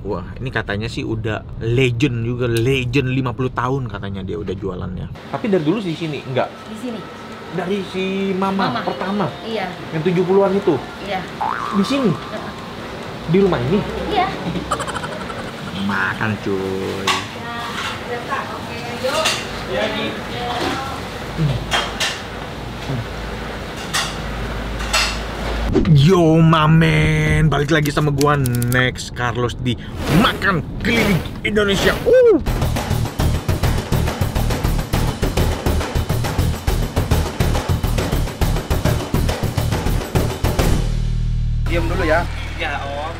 Wah, ini katanya sih udah legend juga, legend 50 tahun katanya dia udah jualannya. Tapi dari dulu di sini enggak? Di sini. Dari si Mama pertama. Iya. Yang 70-an itu. Iya. Di sini. Di rumah ini. Iya. Makan cuy. Oke, yuk. Yo mamen, balik lagi sama gua Next Carlos di Makan Keliling Indonesia. Diam dulu ya. Ya om.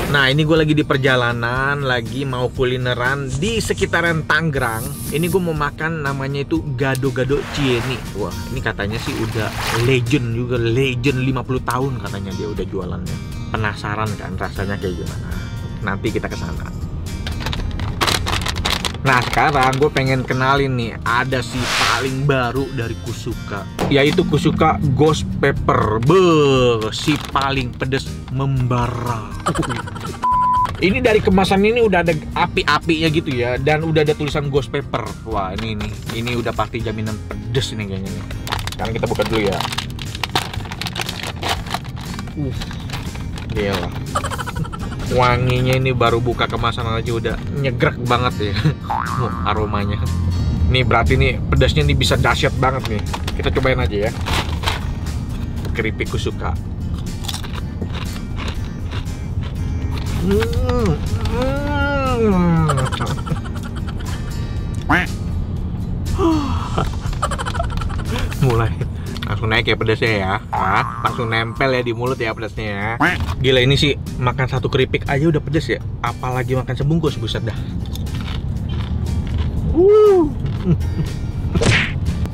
Nah ini gue lagi di perjalanan, lagi mau kulineran di sekitaran Tangerang. Ini gue mau makan, namanya itu Gado-Gado Cieni. Wah ini katanya sih udah legend juga, legend 50 tahun katanya dia udah jualannya. Penasaran kan rasanya kayak gimana? Nanti kita ke sana. Nah sekarang gue pengen kenalin nih, ada si paling baru dari Kusuka, yaitu Kusuka Ghost Pepper. Si paling pedes membara. Ini dari kemasan ini udah ada api-apinya gitu ya, dan udah ada tulisan Ghost Pepper. Wah ini udah pasti jaminan pedes nih kayaknya nih. Sekarang kita buka dulu ya. Gila. Wanginya ini baru buka kemasan aja udah nyegrak banget ya. Aromanya. Nih berarti nih pedasnya nih bisa dahsyat banget nih. Kita cobain aja ya. Keripik Kusuka. Mulai langsung naik ya pedasnya ya. Langsung nempel ya di mulut ya pedasnya ya. Gila ini sih makan satu keripik aja udah pedes ya, apalagi makan sebungkus, buset dah.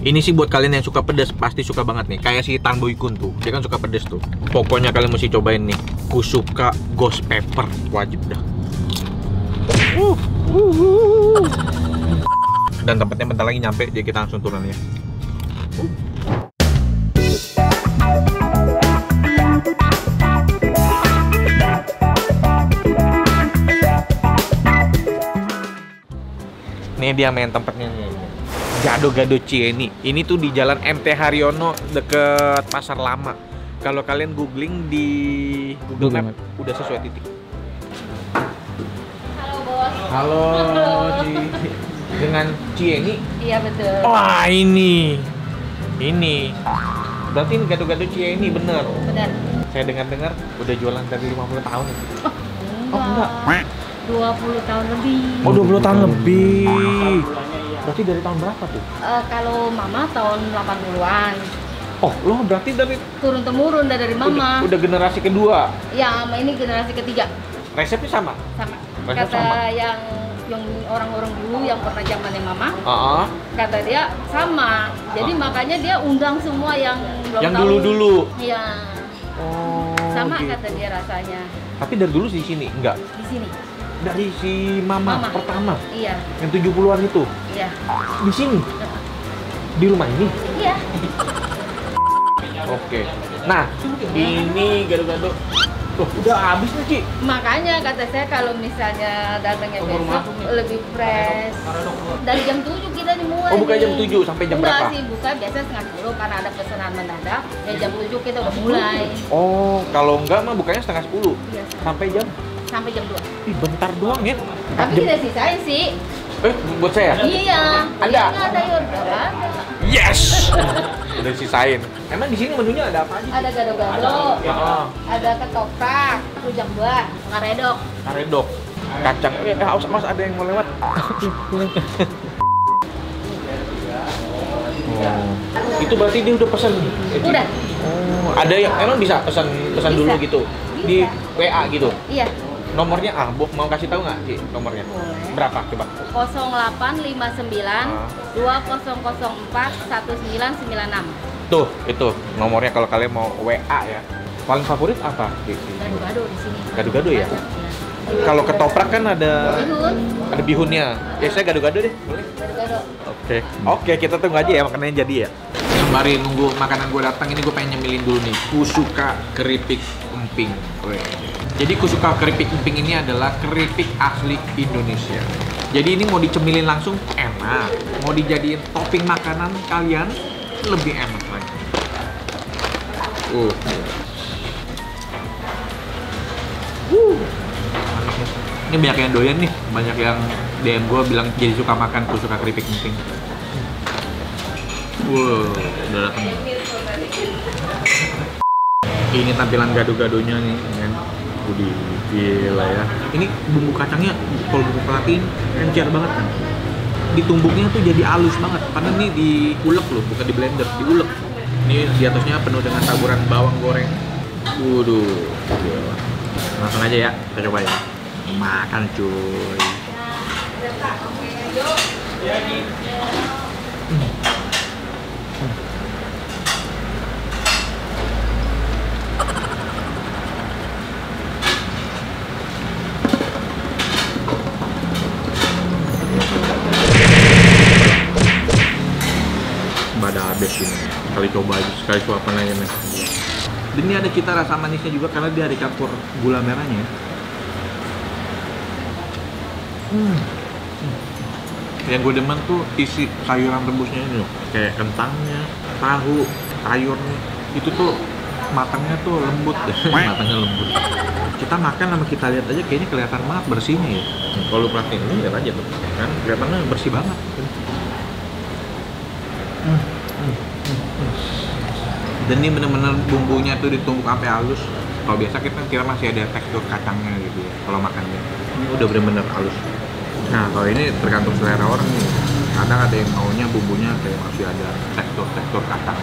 Ini sih buat kalian yang suka pedas pasti suka banget nih. Kayak si Tan Boy Kun tuh, dia kan suka pedas tuh. Pokoknya kalian mesti cobain nih Kusuka Ghost Pepper, wajib dah. Dan tempatnya bentar lagi nyampe, jadi kita langsung turun ya. Ini dia main tempatnya nih. Gado-Gado Cieni. Ini tuh di Jalan MT Haryono deket Pasar Lama. Kalau kalian googling di Google Map udah sesuai titik. Halo bos. Halo dengan Cieni. Iya betul. Wah ini berarti ini Gado-Gado Cieni bener. Benar. Saya dengar-dengar udah jualan dari 50 tahun. Oh enggak. 20 tahun lebih. Oh 20 tahun lebih. Berarti dari tahun berapa tuh? Kalau mama tahun 80-an. Oh, lo berarti dari Turun temurun dari mama. udah generasi kedua. Ya, sama ini generasi ketiga. Resepnya sama? Sama. Resep Kata sama? yang orang-orang dulu yang pernah zamannya mama, kata dia sama. Jadi makanya dia undang semua yang belum yang tahu. dulu-dulu. Iya. Oh. Sama gitu. kata dia rasanya. Tapi dari dulu di sini enggak? Di sini. Dari si Mama pertama. Iya. Yang 70-an itu. Iya. Di sini. Di rumah ini. Iya. Oke. Nah, ini gado-gado. Tuh, udah habis nih, Ci. Makanya kata saya kalau misalnya datangnya besok lebih fresh. Dari jam 7 kita dimulai. Oh, buka jam 7 sampai jam berapa? Enggak sih, buka biasa setengah 10 karena ada pesanan mendadak. Ya jam 7 kita udah mulai. Oh, kalau enggak mah bukanya setengah 10. Iya. Sampai jam jam 2. Ih, bentar doang ya. Tapi kita sisain sih. Buat saya? Iya. Ada? Iya, ada ya udah ada. Yes. Udah sisain. Emang di sini menunya ada apa aja? Ada gado-gado. Ada ketoprak, rujak buah, karedok. Karedok, kacang. Mas ada yang mau lewat? Itu berarti dia udah pesan nih? Udah. Oh, ada yang emang bisa pesan dulu gitu? Di WA gitu? Iya. Nomornya mau kasih tahu nggak sih nomornya? Boleh. Berapa coba? 0859 2004 1996. Tuh, itu nomornya kalau kalian mau WA ya. Paling favorit apa? Gado-gado di sini. Gado-gado ya? Iya. Kalau ketoprak kan ada Bihun. ada bihunnya. Ya saya gado-gado deh, boleh? Gado-gado. Oke, kita tunggu aja ya makanannya jadi ya. Sembari nunggu makanan gue datang ini gue pengen nyemilin dulu nih Kusuka keripik emping. Jadi kusuka keripik emping ini adalah keripik asli Indonesia. Jadi ini mau dicemilin langsung enak, mau dijadiin topping makanan kalian lebih enak lagi. Ini banyak yang doyan nih, banyak yang DM gue bilang jadi suka makan kusuka keripik emping. Udah datang. Ini tampilan gado-gadonya nih, kan? Udah gila ya. Ini bumbu kacangnya, kalau bumbu perhatiin, encer banget kan. Ditumbuknya tuh jadi halus banget, karena ini diulek loh, bukan di blender, diulek. Ini di atasnya penuh dengan taburan bawang goreng. Waduh, gila. Langsung aja ya, kita coba ya. Makan cuy. Pada habis ini, sekali coba aja, sekali suapan aja men. Dan ini ada cita rasa manisnya juga karena dia ada campur gula merahnya. Yang gue demen tuh isi sayuran rebusnya ini loh, kayak kentangnya, tahu, sayurnya, itu tuh matangnya tuh lembut deh, matangnya lembut. Kita makan sama kita lihat aja kayaknya kelihatan banget bersihnya ya. Kalau perhatiin ini lihat aja tuh, kan kelihatannya bersih banget. Dan ini bener-bener bumbunya tuh ditumbuk sampai halus. Kalau biasa kita kira masih ada tekstur kacangnya gitu ya kalau makannya. Ini udah bener-bener halus. Nah kalau ini tergantung selera orang nih. Kadang ada yang maunya bumbunya kayak masih ada tekstur kacang.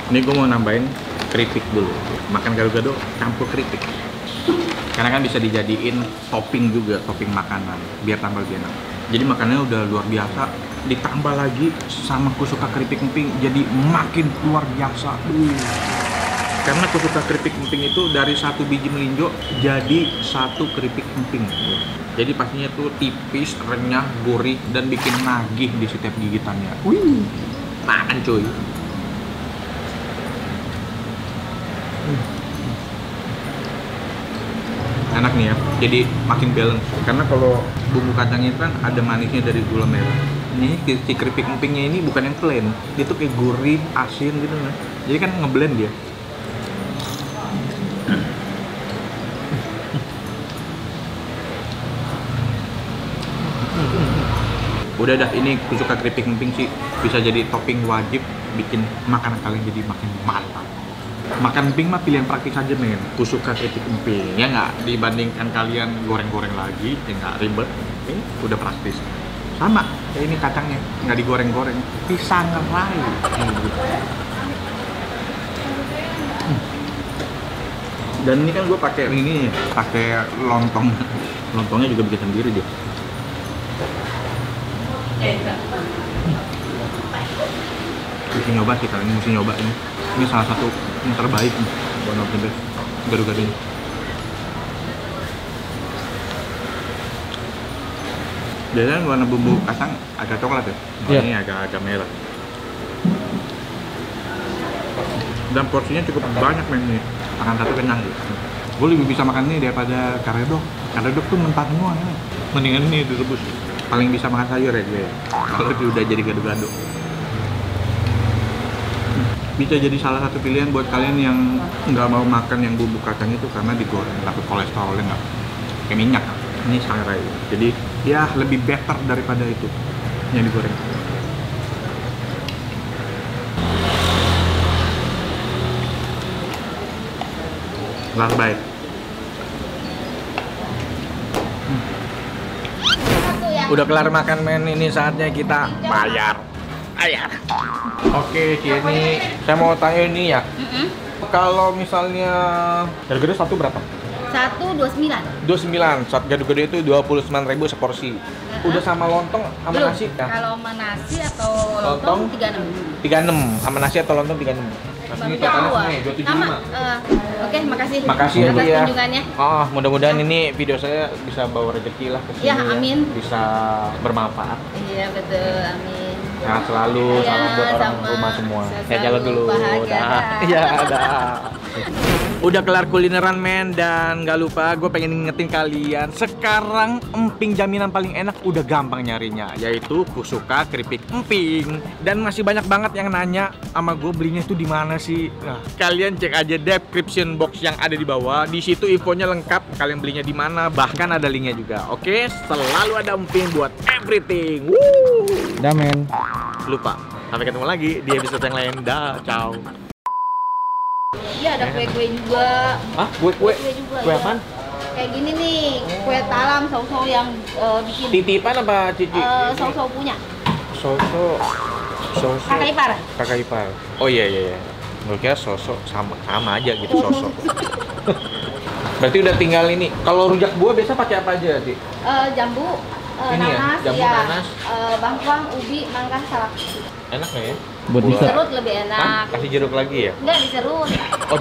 Ini gue mau nambahin keripik dulu. Makan gado-gado campur keripik. Karena kan bisa dijadiin topping juga, topping makanan biar tambah lebih enak. Jadi makanannya udah luar biasa, ditambah lagi sama kusuka keripik emping jadi makin luar biasa. Karena kusuka keripik emping itu dari satu biji melinjo jadi satu keripik emping. Jadi pastinya tuh tipis, renyah, gurih dan bikin nagih di setiap gigitannya. Makan cuy. Enak nih ya, jadi makin balance. Karena kalau bumbu kacangnya kan ada manisnya dari gula merah. Ini si keripik empingnya ini bukan yang plain, dia tuh kayak gurih, asin gitu kan. Jadi kan ngeblend dia. Udah dah, ini kusuka keripik emping sih bisa jadi topping wajib bikin makanan kalian jadi makin mantap. Makan emping mah pilihan praktis aja men, kusuka keripik emping ya nggak, dibandingkan kalian goreng-goreng lagi ya nggak ribet, ini udah praktis. Sama kayak ini kacangnya nggak digoreng-goreng, pisang ngerai gitu. Dan ini kan gue pakai ini, pakai lontong, lontongnya juga bikin sendiri dia. Mesti nyoba sih kalian, mesti nyoba ini. Ini salah satu yang terbaik nih, one of the best gado-gado ini. Biasanya warna bumbu kacang agak coklat ya, ini agak merah. Dan porsinya cukup banyak men nih, makan satu kenyang gitu. Gue lebih bisa makan ini daripada karedok. Karedok tuh mentah semua ya. Mendingan ini direbus. Paling bisa makan sayur ya gue. Kalau dia udah jadi gado-gado. Bisa jadi salah satu pilihan buat kalian yang nggak mau makan yang bumbu kacang itu karena digoreng, tapi kolesterolnya nggak kayak minyak. Ini sangrai, jadi ya lebih better daripada itu yang digoreng. Last bite. Udah kelar makan men, ini saatnya kita bayar. Oke, ini saya mau tanya ini ya. Kalau misalnya gado-gado satu berapa? 129. 29. Saat gado-gado itu 29.000 seporsi. Udah sama lontong sama Belum. nasi ya? Kalau sama nasi atau lontong 36. 36 sama nasi atau lontong 36. Ini totalnya semua 275. Sama. Oke, makasih. Makasih ya, atas ya. kunjungannya. Oh, mudah-mudahan ini video saya bisa bawa rezeki lah ke sini. Ya, amin. Bisa bermanfaat. Iya, betul. Amin. Sehat selalu, Iya, salam buat orang sama. rumah semua. Sehat Ya jalan selalu, dulu. bahagia, Dah. dah. Iya, dah. Udah kelar kulineran men, dan gak lupa gue pengen ngingetin kalian, sekarang emping jaminan paling enak udah gampang nyarinya, yaitu Kusuka keripik emping. Dan masih banyak banget yang nanya sama gue belinya itu di mana sih. Nah, kalian cek aja description box yang ada di bawah. Di situ infonya lengkap, kalian belinya di mana, bahkan ada linknya juga. Oke, selalu ada emping buat everything. Woo! Dah men. Lupa. Sampai ketemu lagi di episode yang lain. Dah, ciao. Iya, ada kue-kue juga. Hah? Kue juga. Kue ya. apaan? Kayak gini nih, kue talam Soso yang bikin. Titipan apa cici? Soso punya. Soso. Kakak ipar. Kakak ipar. Oh iya. Gue kira Soso sama aja gitu Soso. Berarti udah tinggal ini. Kalau rujak buah biasa pakai apa aja sih? Jambu, Ini ya? nanas, Jambu, nanas. bangkuang, ubi, mangga, salak. Enak nggak ya? Buat bisa. Diserut lebih enak. Hah? Kasih jeruk lagi ya? Enggak diserut. Oh,